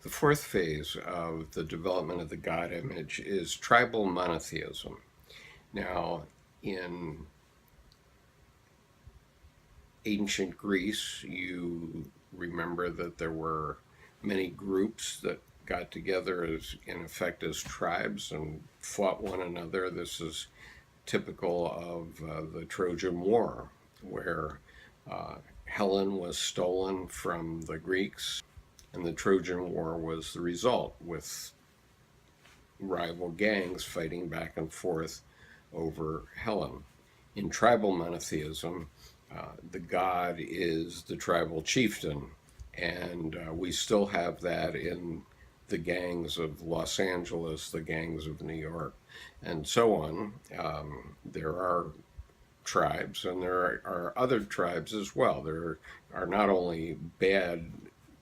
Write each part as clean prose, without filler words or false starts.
The fourth phase of the development of the God image is tribal monotheism. Now, in ancient Greece, you remember that there were many groups that got together as, in effect, as tribes and fought one another. This is typical of the Trojan War, where Helen was stolen from the Greeks, and the Trojan War was the result, with rival gangs fighting back and forth over Helen. In tribal monotheism, the god is the tribal chieftain, and we still have that in the gangs of Los Angeles, the gangs of New York, and so on. There are tribes, and there are other tribes as well. There are not only bad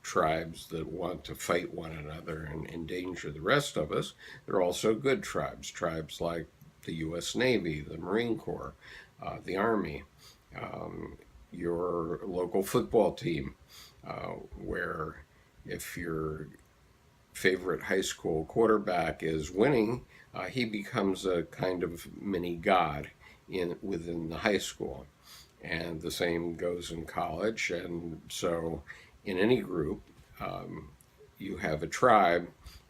tribes that want to fight one another and endanger the rest of us, there are also good tribes, tribes like the U.S. Navy, the Marine Corps, the Army, your local football team, where if your favorite high school quarterback is winning, he becomes a kind of mini god within the high school. And the same goes in college. And so in any group, you have a tribe,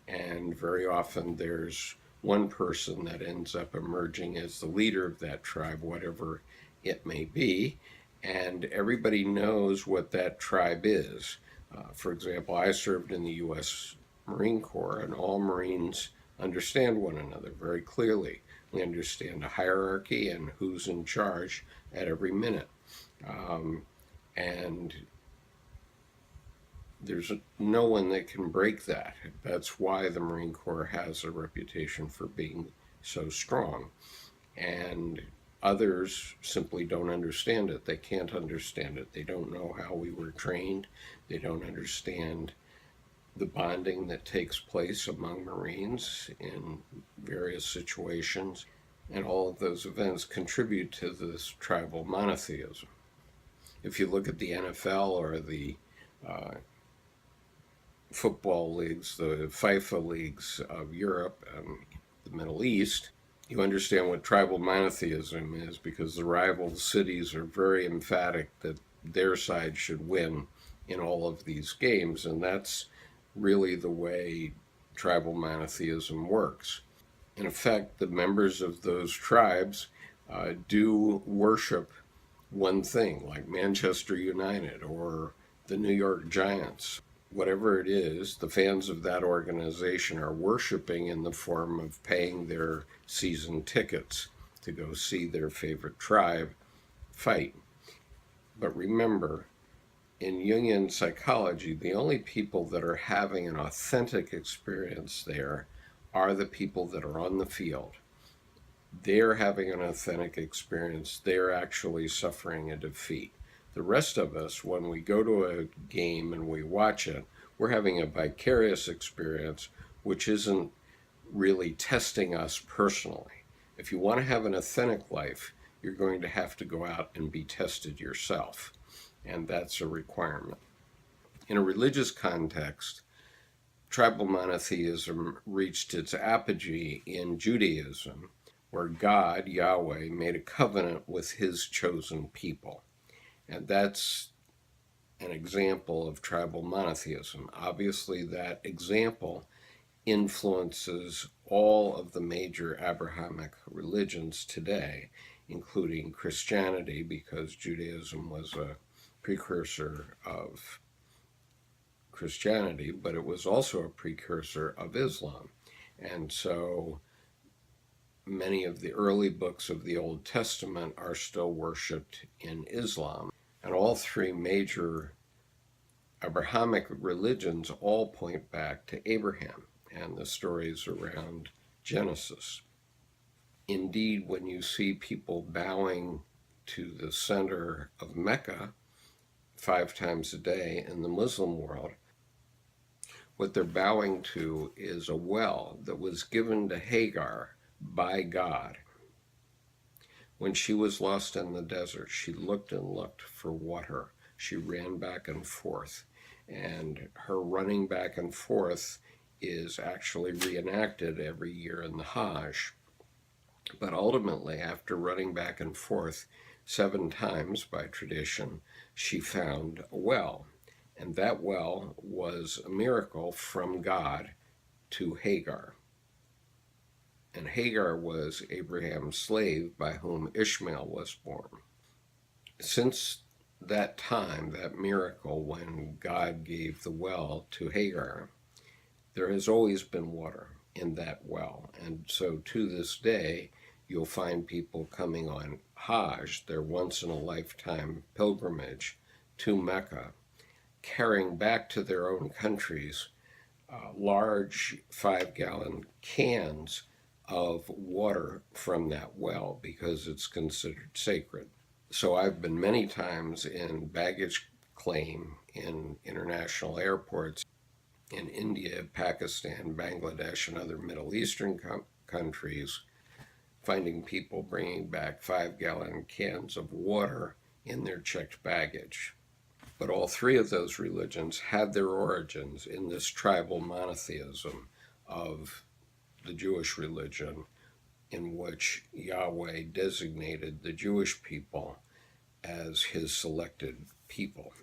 and very often there's one person that ends up emerging as the leader of that tribe, whatever it may be, and everybody knows what that tribe is. For example, I served in the U.S. Marine Corps, and all Marines understand one another very clearly. We understand a hierarchy and who's in charge at every minute. And there's no one that can break that. That's why the Marine Corps has a reputation for being so strong. And others simply don't understand it. They can't understand it. They don't know how we were trained. They don't understand the bonding that takes place among Marines in various situations. And all of those events contribute to this tribal monotheism. If you look at the NFL or the football leagues, the FIFA leagues of Europe and the Middle East, you understand what tribal monotheism is, because the rival cities are very emphatic that their side should win in all of these games, and that's really the way tribal monotheism works. In effect, the members of those tribes do worship one thing, like Manchester United or the New York Giants. Whatever it is, the fans of that organization are worshiping in the form of paying their season tickets to go see their favorite tribe fight. But remember, in Jungian psychology, the only people that are having an authentic experience there are the people that are on the field. They're having an authentic experience. They're actually suffering a defeat. The rest of us, when we go to a game and we watch it, we're having a vicarious experience, which isn't really testing us personally. If you want to have an authentic life, you're going to have to go out and be tested yourself, and that's a requirement. In a religious context, tribal monotheism reached its apogee in Judaism, where God, Yahweh, made a covenant with his chosen people. And that's an example of tribal monotheism. Obviously, that example influences all of the major Abrahamic religions today, including Christianity, because Judaism was a precursor of Christianity, but it was also a precursor of Islam. And so many of the early books of the Old Testament are still worshipped in Islam. And all three major Abrahamic religions all point back to Abraham and the stories around Genesis. Indeed, when you see people bowing to the center of Mecca 5 times a day in the Muslim world, what they're bowing to is a well that was given to Hagar by God. When she was lost in the desert, she looked and looked for water. She ran back and forth. And her running back and forth is actually reenacted every year in the Hajj. But ultimately, after running back and forth 7 times by tradition, she found a well. And that well was a miracle from God to Hagar. And Hagar was Abraham's slave by whom Ishmael was born. Since that time, that miracle when God gave the well to Hagar, there has always been water in that well. And so to this day, you'll find people coming on Hajj, their once-in-a-lifetime pilgrimage to Mecca, carrying back to their own countries large 5-gallon cans of water from that well because it's considered sacred. So I've been many times in baggage claim in international airports in India, Pakistan, Bangladesh, and other Middle Eastern countries, finding people bringing back 5-gallon cans of water in their checked baggage. But all 3 of those religions had their origins in this tribal monotheism of the Jewish religion, in which Yahweh designated the Jewish people as his selected people.